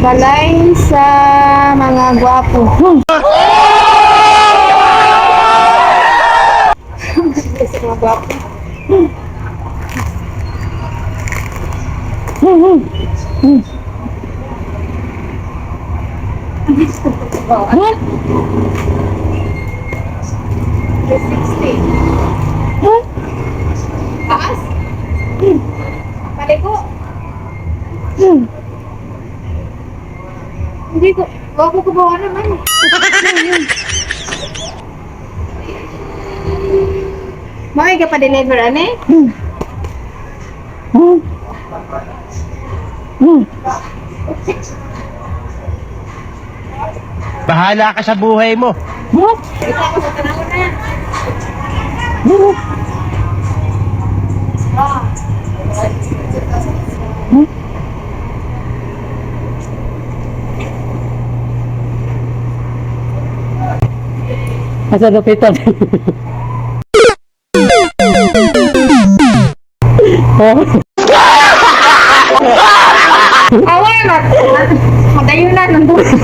Balay sa mga gwapo. Sa mga gwapo. What? 360. Taas? Paliko. Hindi ko. Wag ko bawa naman. May ka pa deliver ane? Bahala ka sa buhay mo. Kita ko sa tanawin na yan. Asa lupitan? Away, madayo na ng buhay.